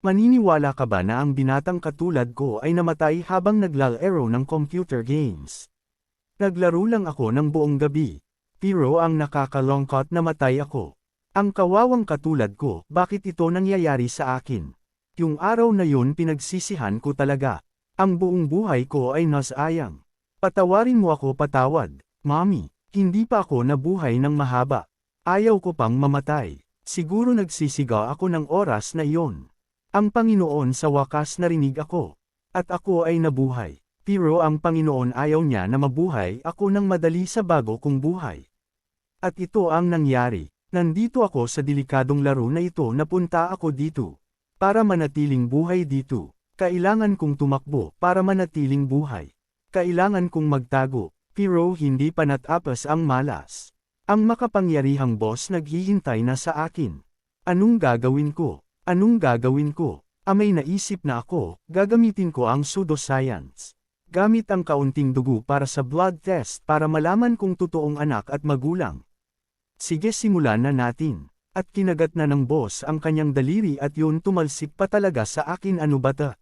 Maniniwala ka ba na ang binatang katulad ko ay namatay habang naglalaro ng computer games? Naglaro lang ako ng buong gabi. Pero ang nakakalungkot na matay ako. Ang kawawang katulad ko, bakit ito nangyayari sa akin? Yung araw na yun pinagsisihan ko talaga. Ang buong buhay ko ay nasayang. Patawarin mo ako patawad, Mommy. Hindi pa ako nabuhay ng mahaba. Ayaw ko pang mamatay. Siguro nagsisiga ako ng oras na iyon. Ang Panginoon sa wakas narinig ako. At ako ay nabuhay. Pero ang Panginoon ayaw niya na mabuhay ako ng madali sa bago kong buhay. At ito ang nangyari. Nandito ako sa delikadong laro na ito, napunta ako dito. Para manatiling buhay dito. Kailangan kong tumakbo para manatiling buhay. Kailangan kong magtago. Pero hindi pa natapos ang malas. Ang makapangyarihang boss naghihintay na sa akin. Anong gagawin ko? Anong gagawin ko? May naisip na ako, gagamitin ko ang pseudoscience. Gamit ang kaunting dugo para sa blood test para malaman kung totoong anak at magulang. Sige, simulan na natin. At kinagat na ng boss ang kanyang daliri at yun tumalsik pa talaga sa akin. Ano ba ta?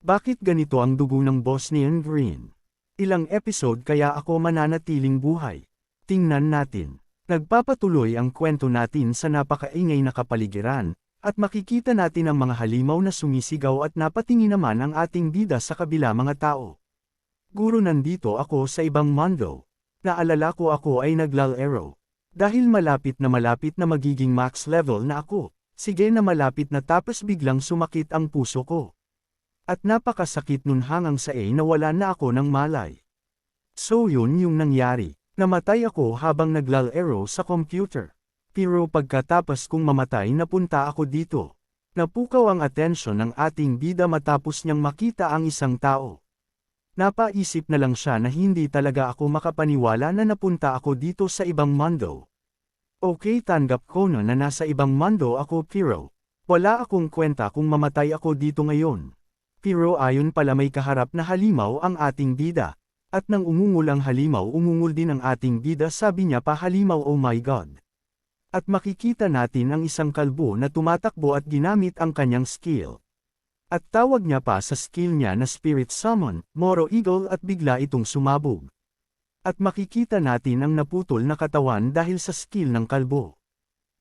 Bakit ganito ang dugo ng boss ni Green? Ilang episode kaya ako mananatiling buhay? Tingnan natin. Nagpapatuloy ang kwento natin sa napakaingay na kapaligiran, at makikita natin ang mga halimaw na sumisigaw at napatingin naman ang ating bida sa kabila mga tao. Guro, nandito ako sa ibang mundo. Naalala ko ako ay naglalaro. Dahil malapit na magiging max level na ako. Sige na malapit na, tapos biglang sumakit ang puso ko. At napakasakit nun hanggang sa nawala na ako ng malay. So yun yung nangyari. Namatay ako habang naglalaro sa computer. Pero pagkatapos kong mamatay napunta ako dito. Napukaw ang atensyon ng ating bida matapos niyang makita ang isang tao. Napaisip na lang siya na hindi talaga ako makapaniwala na napunta ako dito sa ibang mundo. Okay, tanggap ko na nasa ibang mundo ako, pero wala akong kwenta kung mamatay ako dito ngayon. Pero ayon pala may kaharap na halimaw ang ating bida. At nang umungol ang halimaw, umungol din ang ating bida, sabi niya pa, halimaw, oh my God. At makikita natin ang isang kalbo na tumatakbo at ginamit ang kanyang skill. At tawag niya pa sa skill niya na Spirit Summon, Moro Eagle, at bigla itong sumabog. At makikita natin ang naputol na katawan dahil sa skill ng kalbo.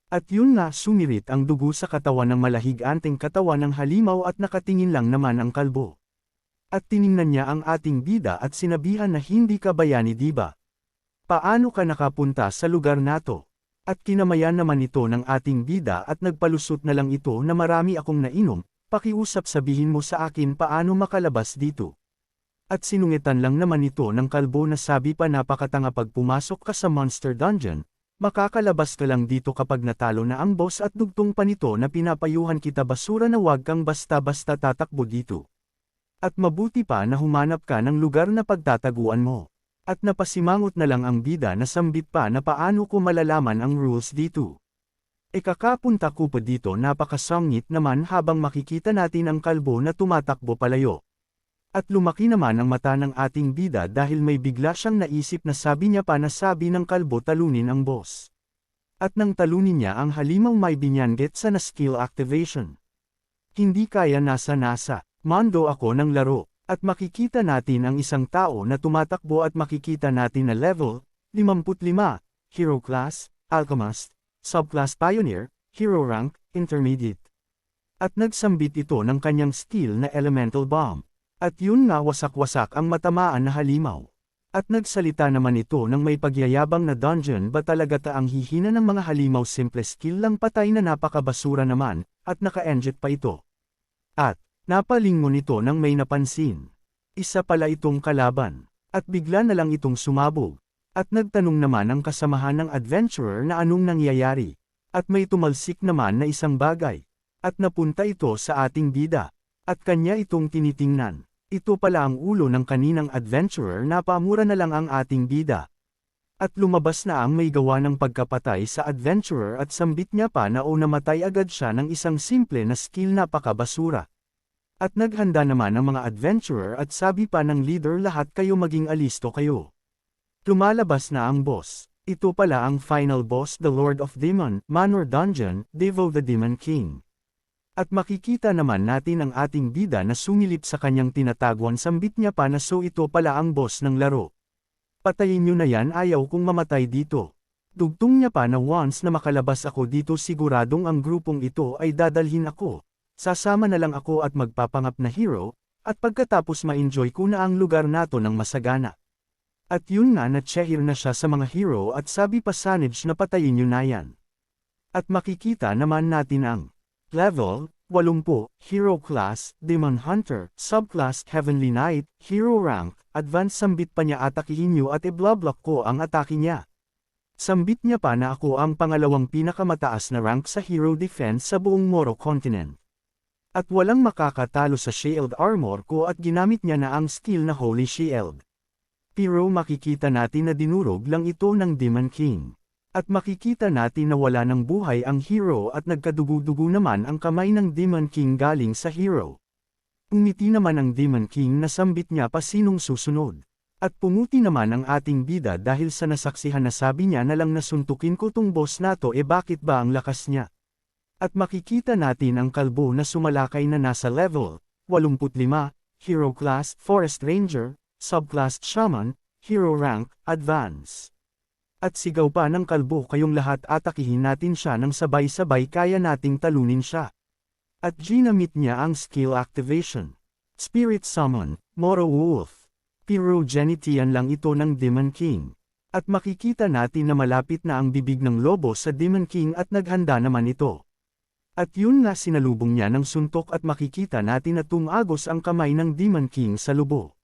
At yun nga, sumirit ang dugo sa katawan ng malahig-anting katawan ng halimaw at nakatingin lang naman ang kalbo. At tiningnan niya ang ating bida at sinabihan na, hindi ka bayani, diba? Paano ka nakapunta sa lugar nato? At kinamayan naman ito ng ating bida at nagpalusot na lang ito na, marami akong nainom, pakiusap, sabihin mo sa akin paano makalabas dito. At sinungitan lang naman ito ng kalbo na sabi pa, napakatanga, pag pumasok ka sa Monster Dungeon, makakalabas ka lang dito kapag natalo na ang boss, at dugtong pa nito na pinapayuhan kita, basura, na wag kang basta-basta tatakbo dito. At mabuti pa na humanap ka ng lugar na pagtataguan mo. At napasimangot na lang ang bida na sambit pa na, paano ko malalaman ang rules dito. Kakapunta ko pa dito, napakasangit naman, habang makikita natin ang kalbo na tumatakbo palayo. At lumaki naman ang mata ng ating bida dahil may bigla siyang naisip na, sabi niya pa na, sabi ng kalbo, talunin ang boss. At nang talunin niya ang halimaw, may binyanggit sa na skill activation. Hindi kaya, nasa mundo ako ng laro. At makikita natin ang isang tao na tumatakbo at makikita natin na level 55, Hero Class, Alchemist, Subclass Pioneer, Hero Rank, Intermediate. At nagsambit ito ng kanyang skill na Elemental Bomb. At yun nga, wasak-wasak ang matamaan na halimaw. At nagsalita naman ito ng may pagyayabang na, dungeon ba talaga ta ang hihina ng mga halimaw, simple skill lang, patay na, napakabasura naman, at naka-enjet pa ito. At napalingon ito nang may napansin. Isa pala itong kalaban. At bigla na lang itong sumabog. At nagtanong naman ang kasamahan ng adventurer na anong nangyayari. At may tumalsik naman na isang bagay. At napunta ito sa ating bida. At kanya itong tinitingnan. Ito pala ang ulo ng kaninang adventurer, napamura na lang ang ating bida. At lumabas na ang may gawa ng pagkapatay sa adventurer at sambit niya pa na, o namatay agad siya ng isang simple na skill, napakabasura. At naghanda naman ang mga adventurer at sabi pa ng leader, lahat kayo maging alisto kayo. Lumalabas na ang boss. Ito pala ang final boss, the Lord of Demon, Manor Dungeon, Devo the Demon King. At makikita naman natin ang ating bida na sumilip sa kanyang tinatagwan sambit niya pa na so ito pala ang boss ng laro. Patayin nyo na yan, ayaw kong mamatay dito. Dugtong niya pa na once na makalabas ako dito siguradong ang grupong ito ay dadalhin ako. Sasama na lang ako at magpapangap na hero, at pagkatapos ma-enjoy ko na ang lugar nato ng masagana. At yun nga na-chehir na siya sa mga hero at sabi pa Sanage na patayin nyo na yan. At makikita naman natin ang level 80, Hero Class, Demon Hunter, Subclass Heavenly Knight, Hero Rank, Advanced sambit pa niya atakihin nyo at i-block ko ang atake niya. Sambit niya pa na ako ang pangalawang pinakamataas na rank sa Hero Defense sa buong Moro Continent. At walang makakatalo sa Shield Armor ko at ginamit niya na ang skill na Holy Shield. Pero makikita natin na dinurog lang ito ng Demon King. At makikita natin na wala ng buhay ang hero at nagkadugo-dugo naman ang kamay ng Demon King galing sa hero. Umiti naman ang Demon King na sambit niya pa sinong susunod. At pumuti naman ang ating bida dahil sa nasaksihan na sabi niya na lang nasuntukin ko tong boss nato bakit ba ang lakas niya. At makikita natin ang kalbo na sumalakay na nasa level 85, Hero Class, Forest Ranger, Subclass Shaman, Hero Rank, Advance. At sigaw pa ng kalbo kayong lahat atakihin natin siya ng sabay-sabay kaya nating talunin siya. At ginamit niya ang skill activation. Spirit Summon, Moro Wolf. Pyrogenitian lang ito ng Demon King. At makikita natin na malapit na ang bibig ng lobo sa Demon King at naghanda naman ito. At yun nga sinalubong niya ng suntok at makikita natin na tumagos ang kamay ng Demon King sa lubo.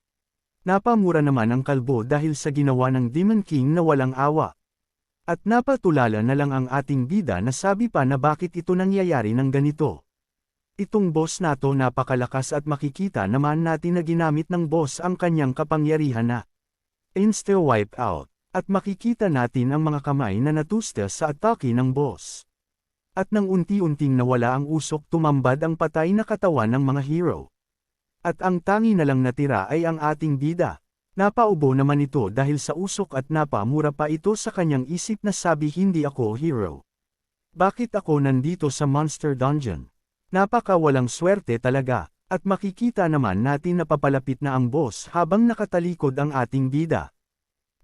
Napamura naman ang kalbo dahil sa ginawa ng Demon King na walang awa. At napatulala na lang ang ating bida na sabi pa na bakit ito nangyayari ng ganito. Itong boss nato napakalakas at makikita naman natin na ginamit ng boss ang kanyang kapangyarihan na insta-wipe out. At makikita natin ang mga kamay na natusta sa atake ng boss. At nang unti-unting nawala ang usok tumambad ang patay na katawan ng mga hero. At ang tangi na lang natira ay ang ating bida. Napaubo naman ito dahil sa usok at napamura pa ito sa kanyang isip na sabi hindi ako hero. Bakit ako nandito sa Monster Dungeon? Napaka walang swerte talaga. At makikita naman natin na papalapit na ang boss habang nakatalikod ang ating bida.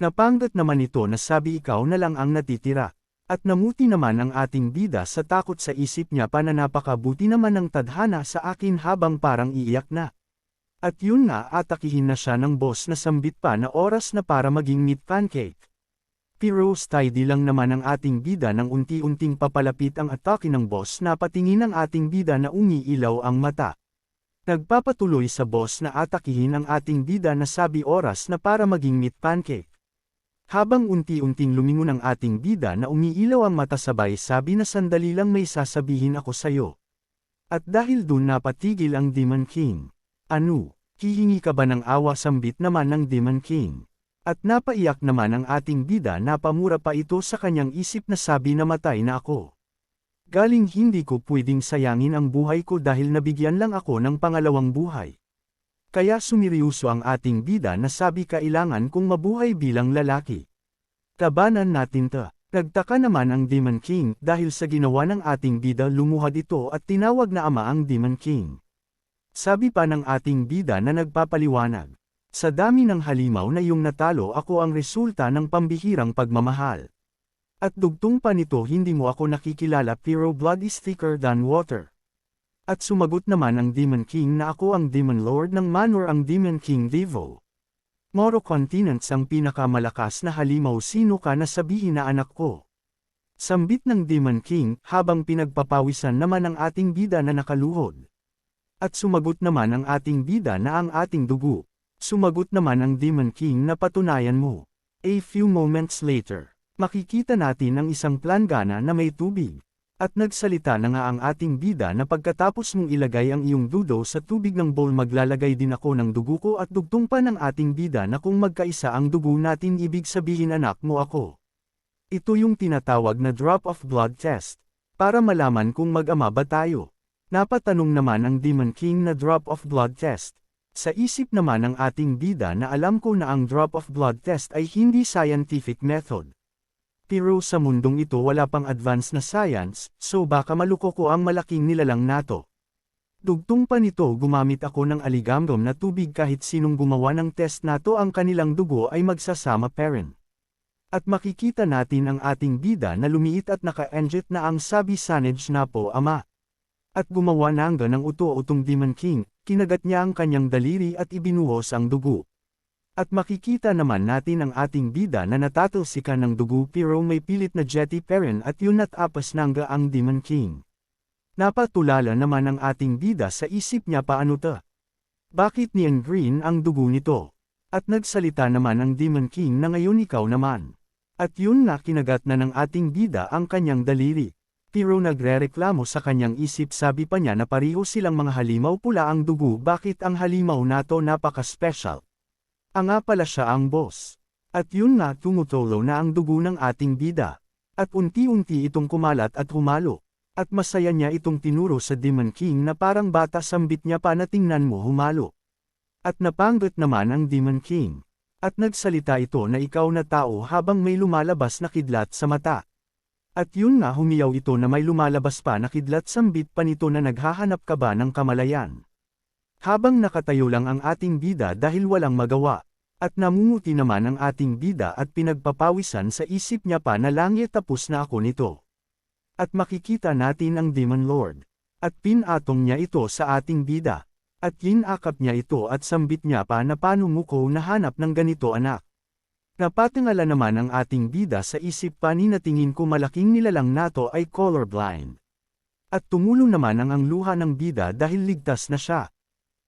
Napanggat naman ito na sabi ikaw na lang ang natitira. At namuti naman ang ating bida sa takot sa isip niya pa na napakabuti naman ng tadhana sa akin habang parang iiyak na. At yun nga atakihin na siya ng boss na sambit pa na oras na para maging meat pancake. Pero steady lang naman ang ating bida nang unti-unting papalapit ang atake ng boss na patingin ang ating bida na umiilaw ang mata. Nagpapatuloy sa boss na atakihin ang ating bida na sabi oras na para maging meat pancake. Habang unti-unting lumingon ang ating bida na umiilaw ang mata sabay sabi na sandali lang may sasabihin ako sayo. At dahil dun napatigil ang Demon King. Ano, hihingi ka ba ng awa sambit naman ng Demon King? At napaiyak naman ang ating bida napamura pa ito sa kanyang isip na sabi na matay na ako. Galing hindi ko pwedeng sayangin ang buhay ko dahil nabigyan lang ako ng pangalawang buhay. Kaya sumiryuso ang ating bida na sabi kailangan kong mabuhay bilang lalaki. Labanan natin ta. Nagtaka naman ang Demon King dahil sa ginawa ng ating bida lumuhad ito at tinawag na ama ang Demon King. Sabi pa ng ating bida na nagpapaliwanag. Sa dami ng halimaw na iyong natalo ako ang resulta ng pambihirang pagmamahal. At dugtong pa nito hindi mo ako nakikilala pero blood is thicker than water. At sumagot naman ang Demon King na ako ang Demon Lord ng Manor ang Demon King Devo. Moro Continents ang pinakamalakas na halimaw sino ka na sabihin na anak ko. Sambit ng Demon King habang pinagpapawisan naman ang ating bida na nakaluhod. At sumagot naman ang ating bida na ang ating dugo. Sumagot naman ang Demon King na patunayan mo. A few moments later, makikita natin ang isang planggana na may tubig. At nagsalita na nga ang ating bida na pagkatapos mong ilagay ang iyong dudo sa tubig ng bowl maglalagay din ako ng dugo ko at dugtong pa ng ating bida na kung magkaisa ang dugo natin ibig sabihin anak mo ako. Ito yung tinatawag na drop of blood test. Para malaman kung mag-ama ba tayo. Napatanong naman ang Demon King na drop of blood test. Sa isip naman ng ating bida na alam ko na ang drop of blood test ay hindi scientific method. Pero sa mundong ito wala pang advance na science, so baka maluko ko ang malaking nilalang nato. Dugtong pa nito gumamit ako ng aligamgam na tubig kahit sinong gumawa ng test na to ang kanilang dugo ay magsasama parent. At makikita natin ang ating bida na lumiit at naka-enjet na ang sabi Sanage na po ama. At gumawa na nga ng uto-utong Demon King, kinagat niya ang kanyang daliri at ibinuhos ang dugo. At makikita naman natin ang ating bida na natatalsikan ng dugo pero may pilit na jetty parent at yun at apas nangga ang Demon King. Napatulala naman ang ating bida sa isip niya paano ta. Bakit niyan green ang dugo nito? At nagsalita naman ang Demon King na ngayon ikaw naman. At yun na kinagat na ng ating bida ang kanyang daliri. Pero nagrereklamo sa kanyang isip sabi pa niya na pareho silang mga halimaw pula ang dugo bakit ang halimaw nato napaka-special. Nga pala siya ang boss. At yun na tumutulo na ang dugo ng ating bida. At unti-unti itong kumalat at humalo. At masaya niya itong tinuro sa Demon King na parang bata sambit niya pa na tingnan mo humalo. At napanggot naman ang Demon King. At nagsalita ito na ikaw na tao habang may lumalabas na kidlat sa mata. At yun nga humiyaw ito na may lumalabas pa na kidlat sambit pa nito na naghahanap ka ba ng kamalayan. Habang nakatayo lang ang ating bida dahil walang magawa. At namunguti naman ang ating bida at pinagpapawisan sa isip niya pa na langit tapos na ako nito. At makikita natin ang Demon Lord. At pinatong niya ito sa ating bida. At ginakap niya ito at sambit niya pa na paano mo ko nahanap ng ganito anak. Napatingala naman ang ating bida sa isip pa ni natingin ko malaking nilalang nato ay colorblind. At tumulong naman ang luha ng bida dahil ligtas na siya.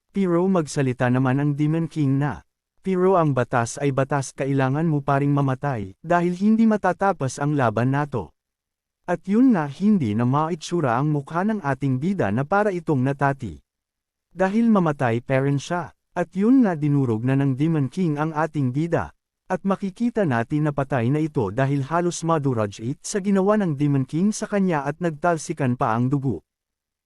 Pero magsalita naman ang Demon King na. Pero ang batas ay batas kailangan mo paring mamatay dahil hindi matatapos ang laban nato. At yun nga hindi na maitsura ang mukha ng ating bida na para itong natati. Dahil mamatay parent siya, at yun nga dinurog na ng Demon King ang ating bida. At makikita natin na patay na ito dahil halos madurage it sa ginawa ng Demon King sa kanya at nagtalsikan pa ang dugo.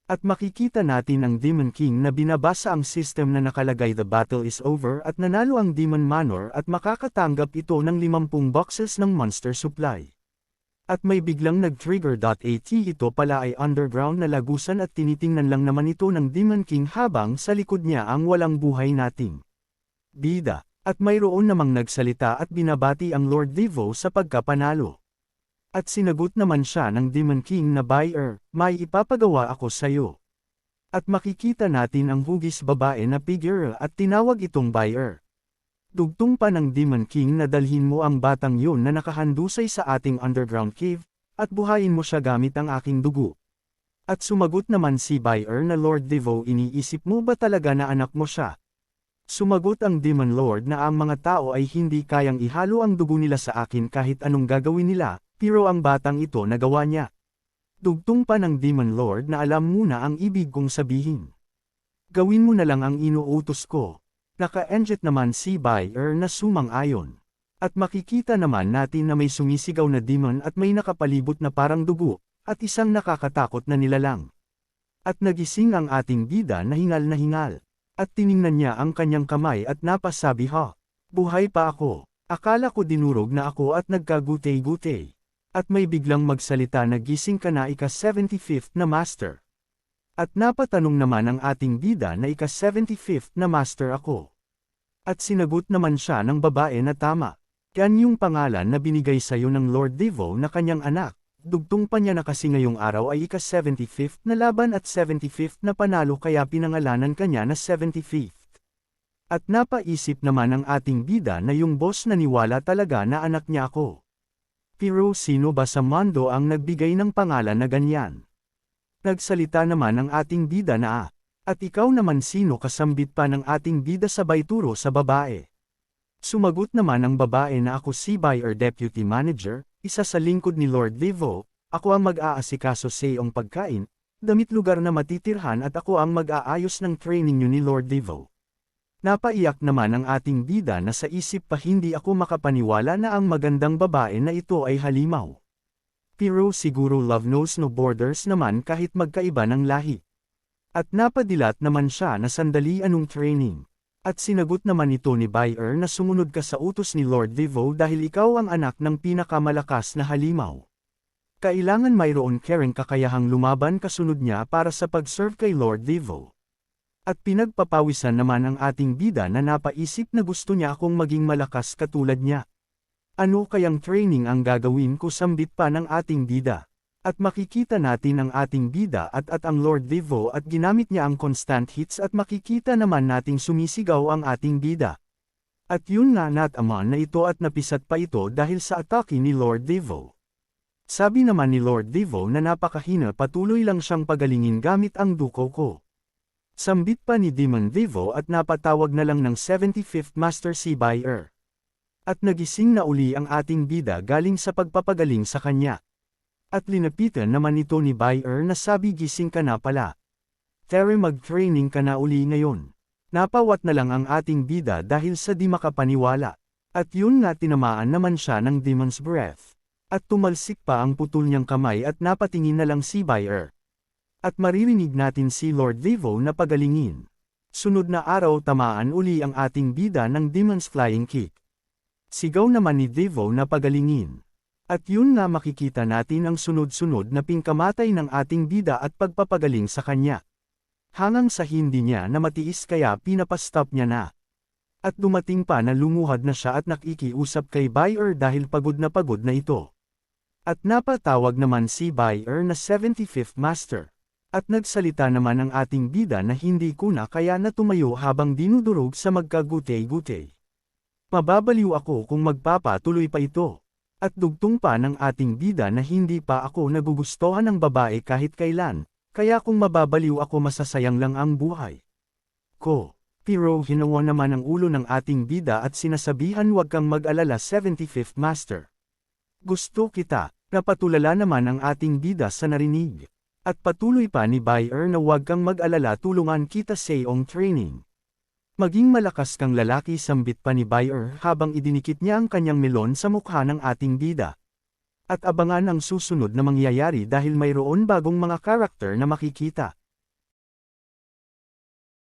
At makikita natin ang Demon King na binabasa ang system na nakalagay the battle is over at nanalo ang Demon Manor at makakatanggap ito ng 50 boxes ng monster supply. At may biglang nag-trigger.at ito pala ay underground na lagusan at tinitingnan lang naman ito ng Demon King habang sa likod niya ang walang buhay nating bida. At mayroon namang nagsalita at binabati ang Lord Devo sa pagkapanalo. At sinagot naman siya ng Demon King na buyer, may ipapagawa ako sayo. At makikita natin ang hugis babae na figure at tinawag itong buyer. Dugtong pa ng Demon King na dalhin mo ang batang yun na nakahandusay sa ating underground cave, at buhayin mo siya gamit ang aking dugo. At sumagot naman si buyer na Lord Devo iniisip mo ba talaga na anak mo siya? Sumagot ang Demon Lord na ang mga tao ay hindi kayang ihalo ang dugo nila sa akin kahit anong gagawin nila, pero ang batang ito nagawa niya. Dugtong pa ng Demon Lord na alam mo na ang ibig kong sabihin. Gawin mo na lang ang inuutos ko. Naka-enjet naman si buyer na sumang-ayon. At makikita naman natin na may sumisigaw na demon at may nakapalibot na parang dugo, at isang nakakatakot na nilalang. At nagising ang ating bida na hingal. At tiningnan niya ang kanyang kamay at napasabi ha, buhay pa ako. Akala ko dinurog na ako at nagkagutay-gutay. At may biglang magsalita na gising ka na ika-75th na master. At napatanong naman ang ating bida na ika-75th na master ako. At sinagot naman siya ng babae na tama. Yan yung pangalan na binigay sa'yo ng Lord Devo na kanyang anak. Dugtong pa niya na kasi ngayong araw ay ika-75th na laban at 75th na panalo kaya pinangalanan kanya na 75th. At napaisip naman ang ating bida na yung boss naniwala talaga na anak niya ako. Pero sino ba sa mundo ang nagbigay ng pangalan na ganyan? Nagsalita naman ang ating bida na at ikaw naman sino kasambit pa ng ating bida sabay turo sa babae. Sumagot naman ang babae na ako si buyer deputy manager, isa sa lingkod ni Lord Devo, ako ang mag-aasikaso sa iyong pagkain, damit lugar na matitirhan at ako ang mag-aayos ng training niyo ni Lord Devo. Napaiyak naman ang ating bida na sa isip pa hindi ako makapaniwala na ang magandang babae na ito ay halimaw. Pero siguro love knows no borders naman kahit magkaiba ng lahi. At napadilat naman siya na sandali anong training. At sinagot naman ito ni buyer na sumunod ka sa utos ni Lord Devo dahil ikaw ang anak ng pinakamalakas na halimaw. Kailangan mayroon ka ring kakayahang lumaban kasunod niya para sa pag-serve kay Lord Devo. At pinagpapawisan naman ang ating bida na napaisip na gusto niya akong maging malakas katulad niya. Ano kayang training ang gagawin ko sambit pa ng ating bida? At makikita natin ang ating bida at ang Lord Devo at ginamit niya ang constant hits at makikita naman nating sumisigaw ang ating bida. At yun nga nataman na ito at napisat pa ito dahil sa atake ni Lord Devo. Sabi naman ni Lord Devo na napakahina patuloy lang siyang pagalingin gamit ang duko ko. Sambit pa ni Demon Devo at napatawag na lang ng 75th Master si Buyer. At nagising na uli ang ating bida galing sa pagpapagaling sa kanya. At linapitan naman ito ni Buyer na sabi gising ka na pala. Tere mag-training ka na uli ngayon. Napawat na lang ang ating bida dahil sa di makapaniwala. At yun nga tinamaan naman siya ng Demon's Breath. At tumalsik pa ang putol niyang kamay at napatingin na lang si Buyer. At maririnig natin si Lord Devo na pagalingin. Sunod na araw tamaan uli ang ating bida ng Demon's Flying Kick. Sigaw naman ni Devo na pagalingin. At yun nga makikita natin ang sunod-sunod na pingkamatay ng ating bida at pagpapagaling sa kanya. Hangang sa hindi niya na matiis kaya pinapastop niya na. At dumating pa na lumuhad na siya at nakikiusap kay Buyer dahil pagod na ito. At napatawag naman si Buyer na 75th Master. At nagsalita naman ang ating bida na hindi kuna kaya na tumayo habang dinudurog sa magkagutay-gutay. Mababaliw ako kung magpapatuloy pa ito. At dugtong pa ng ating bida na hindi pa ako nagugustuhan ng babae kahit kailan, kaya kung mababaliw ako masasayang lang ang buhay ko. Pero hinawa naman ang ulo ng ating bida at sinasabihan huwag kang mag-alala 75th Master. Gusto kita, napatulala naman ang ating bida sa narinig. At patuloy pa ni Buyer na huwag kang mag-alala tulungan kita sa iyong training. Maging malakas kang lalaki sambit pa ni Buyer habang idinikit niya ang kanyang melon sa mukha ng ating bida. At abangan ang susunod na mangyayari dahil mayroon bagong mga karakter na makikita.